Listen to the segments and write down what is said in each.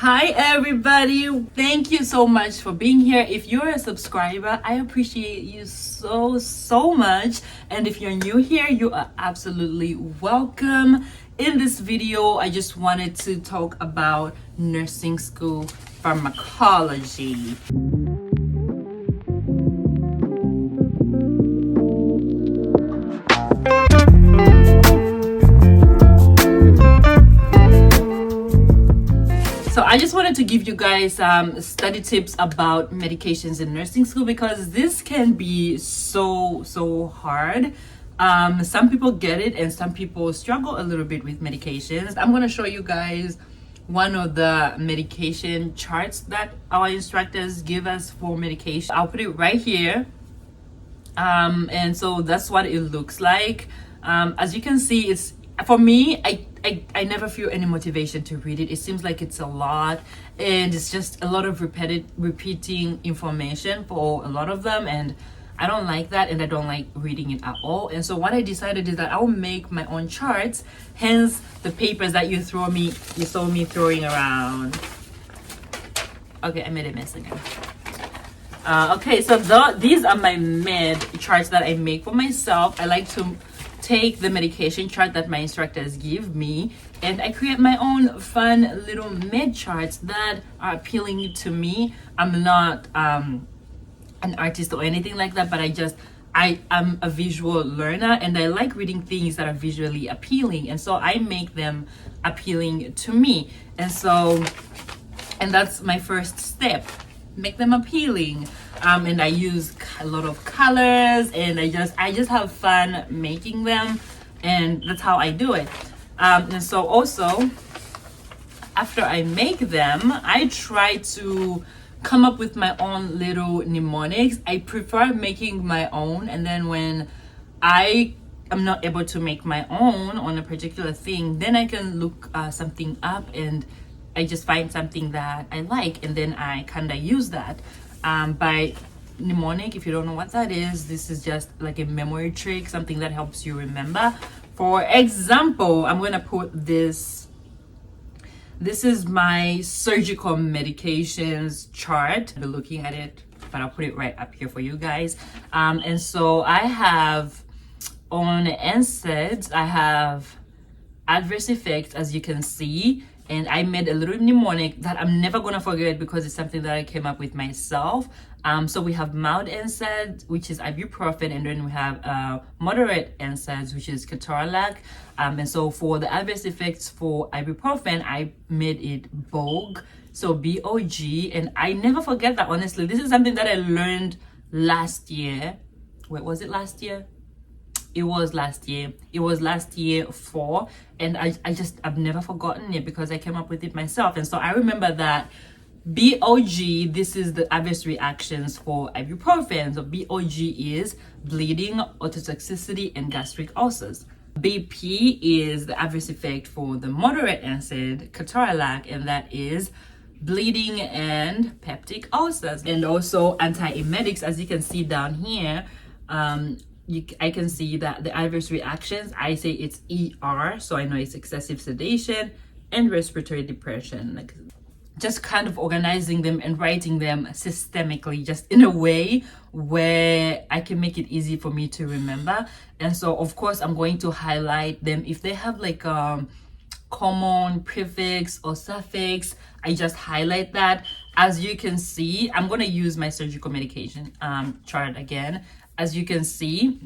Hi everybody, thank you so much for being here. If you're a subscriber, I appreciate you so much, and if you're new here, you are absolutely welcome. In this video, I just wanted to talk about nursing school pharmacology. So I just wanted to give you guys study tips about medications in nursing school, because this can be so hard. Some people get it and some people struggle a little bit with medications. I'm going to show you guys one of the medication charts that our instructors give us for medication. I'll put it right here. And so that's what it looks like. As you can see, it's for me, I never feel any motivation to read it. It seems like it's a lot, and it's just a lot of repeating information for a lot of them, and I don't like that, and I don't like reading it at all. And so what I decided is that I'll make my own charts, hence the papers that you saw me throwing around. Okay, I made a mess again. Okay, so these are my med charts that I make for myself. I like to take the medication chart that my instructors give me, and I create my own fun little med charts that are appealing to me. I'm not an artist or anything like that, but I am a visual learner, and I like reading things that are visually appealing, and so I make them appealing to me. And that's my first step, make them appealing. And I use a lot of colors, and I just have fun making them, and that's how I do it. And so also, after I make them, I try to come up with my own little mnemonics. I prefer making my own, and then when I am not able to make my own on a particular thing, then I can look something up, and I just find something that I like, and then I kind of use that. By mnemonic, if you don't know what that is, this is just like a memory trick, something that helps you remember. For example, I'm gonna put this is my surgical medications chart. I'll be looking at it, but I'll put it right up here for you guys. And so I have on NSAIDs, I have adverse effects, as you can see, and I made a little mnemonic that I'm never gonna forget because it's something that I came up with myself. So we have mild NSAIDs, which is ibuprofen, and then we have moderate NSAIDs, which is ketorolac. And so for the adverse effects for ibuprofen, I made it BOG, so BOG, and I never forget that, honestly. This is something that I learned last year. Wait, was it last year? It was last year. It was last year 4, and I've never forgotten it because I came up with it myself. And so I remember that BOG, this is the adverse reactions for ibuprofen. So BOG is bleeding, ototoxicity, and gastric ulcers. BP is the adverse effect for the moderate NSAID, ketorolac, and that is bleeding and peptic ulcers. And also antiemetics, as you can see down here, I can see that the adverse reactions, I say it's ER, so I know it's excessive sedation and respiratory depression. Like, just kind of organizing them and writing them systemically, just in a way where I can make it easy for me to remember. And so of course I'm going to highlight them if they have like common prefix or suffix. I just highlight that. As you can see, I'm going to use my surgical medication chart again. As you can see,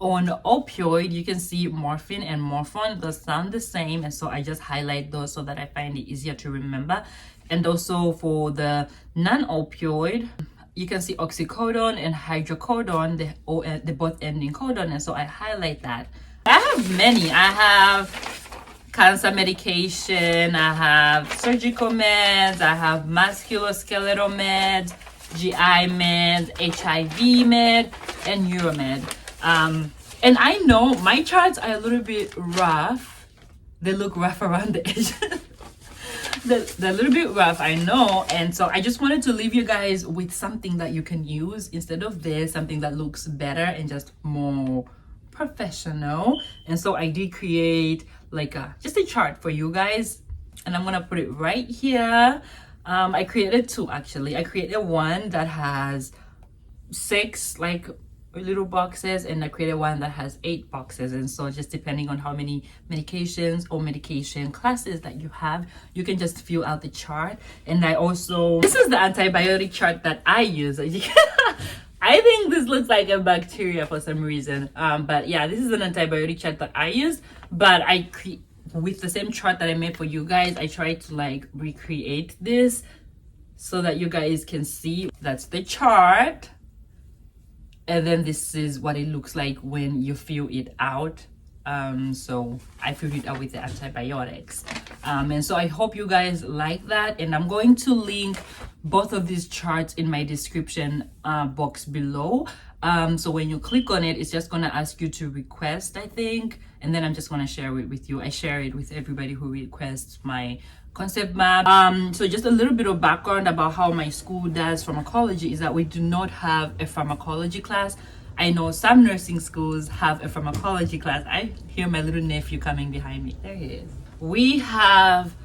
on opioid, you can see morphine and morphine, those sound the same, and so I just highlight those so that I find it easier to remember. And also for the non-opioid, you can see oxycodone and hydrocodone, they both end in codone, and so I highlight that. I have many. I have cancer medication, I have surgical meds, I have musculoskeletal meds, GI med, HIV med, and Neuromed. And I know my charts are a little bit rough. They look rough around the edges. They're a little bit rough, I know. And so I just wanted to leave you guys with something that you can use instead of this, something that looks better and just more professional. And so I did create like just a chart for you guys and I'm gonna put it right here. I created two actually. I created one that has 6 like little boxes, and I created one that has 8 boxes. And so just depending on how many medications or medication classes that you have, you can just fill out the chart. And I also, this is the antibiotic chart that I use. I think this looks like a bacteria for some reason, but yeah, this is an antibiotic chart that I use. But with the same chart that I made for you guys, I tried to like recreate this so that you guys can see. That's the chart, and then this is what it looks like when you fill it out. So I filled it out with the antibiotics, and so I hope you guys like that. And I'm going to link both of these charts in my description box below. So when you click on it, it's just gonna ask you to request, I think, and then I'm just gonna share it with you. I share it with everybody who requests my concept map. So just a little bit of background about how my school does pharmacology is that we do not have a pharmacology class. I know some nursing schools have a pharmacology class. I hear my little nephew coming behind me. There he is. We have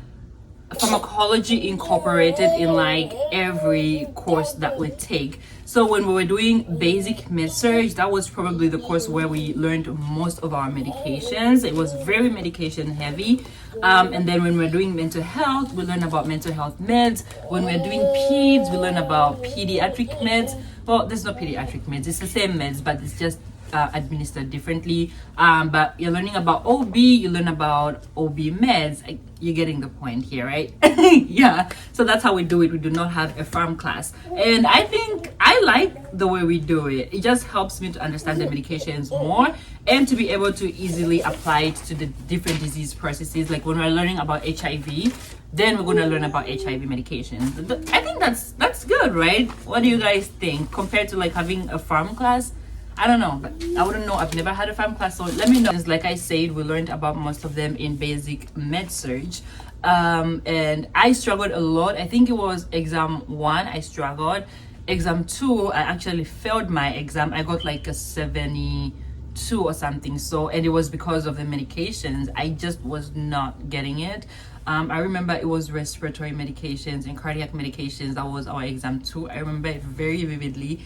pharmacology incorporated in like every course that we take. So when we were doing basic med-surg, that was probably the course where we learned most of our medications. It was very medication heavy. And then when we're doing mental health, we learn about mental health meds. When we're doing peds, we learn about pediatric meds. Well, there's no pediatric meds, it's the same meds, but it's just administered differently. But you're learning about OB, you learn about OB meds. You're getting the point here, right? Yeah, so that's how we do it. We do not have a pharm class, and I think I like the way we do it. It just helps me to understand the medications more and to be able to easily apply it to the different disease processes. Like when we're learning about HIV, then we're going to learn about HIV medications. I think that's good, right? What do you guys think compared to like having a pharm class? I don't know, but I wouldn't know. I've never had a pharm class, so let me know. Like I said, we learned about most of them in basic med-surg, and I struggled a lot. I think it was exam 1 I struggled. Exam 2 I actually failed my exam. I got like a 72 or something. So, and it was because of the medications. I just was not getting it. I remember it was respiratory medications and cardiac medications. That was our exam 2. I remember it very vividly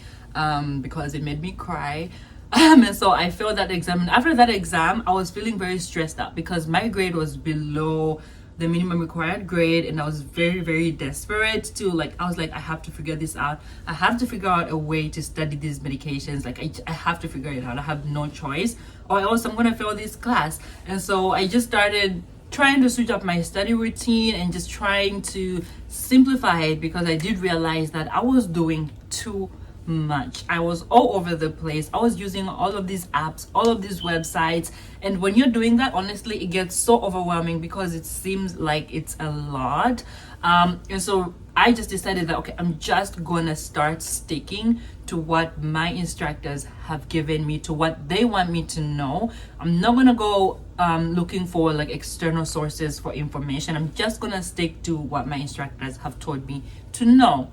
because it made me cry. And so I failed that exam. And after that exam, I was feeling very stressed out because my grade was below the minimum required grade, and I was very, very desperate to I was like, I have to figure this out. I have to figure out a way to study these medications. Like I have to figure it out. I have no choice, or else I'm gonna fail this class. And so I just started trying to switch up my study routine and just trying to simplify it, because I did realize that I was doing too much. I was all over the place. I was using all of these apps, all of these websites, and when you're doing that, honestly, it gets so overwhelming because it seems like it's a lot. And so I just decided that, okay, I'm just gonna start sticking to what my instructors have given me, to what they want me to know. I'm not gonna go looking for like external sources for information. I'm just gonna stick to what my instructors have told me to know.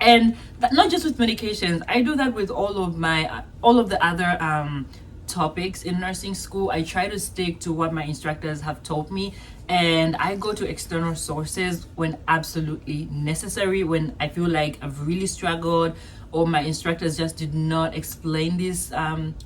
And that, not just with medications, I do that with all of the other topics in nursing school. I try to stick to what my instructors have told me, and I go to external sources when absolutely necessary, when I feel like I've really struggled or my instructors just did not explain this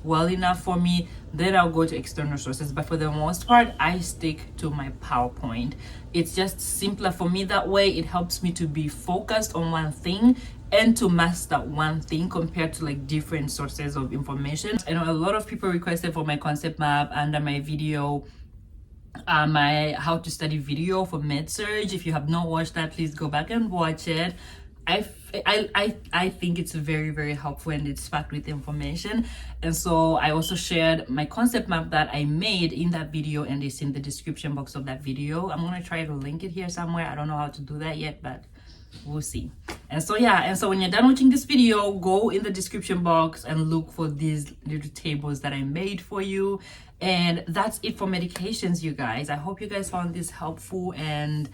well enough for me. Then I'll go to external sources. But for the most part, I stick to my PowerPoint. It's just simpler for me that way. It helps me to be focused on one thing and to master one thing compared to like different sources of information. I know a lot of people requested for my concept map under my video, my how to study video for med-surg. If you have not watched that, please go back and watch it. I think it's very, very helpful, and it's packed with information. And so I also shared my concept map that I made in that video, and it's in the description box of that video. I'm gonna try to link it here somewhere. I don't know how to do that yet, but we'll see. And so yeah, and so when you're done watching this video, go in the description box and look for these little tables that I made for you. And that's it for medications, you guys. I hope you guys found this helpful, and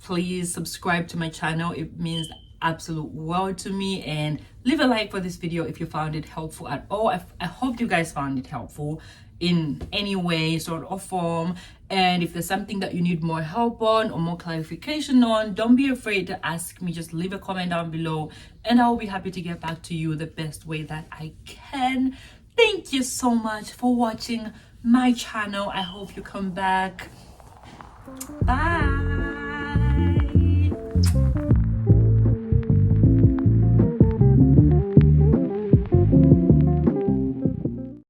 please subscribe to my channel. It means absolute world to me. And leave a like for this video if you found it helpful at all. I hope you guys found it helpful in any way, sort of form. And if there's something that you need more help on or more clarification on, don't be afraid to ask me. Just leave a comment down below and I'll be happy to get back to you the best way that I can. Thank you so much for watching my channel. I hope you come back. Bye.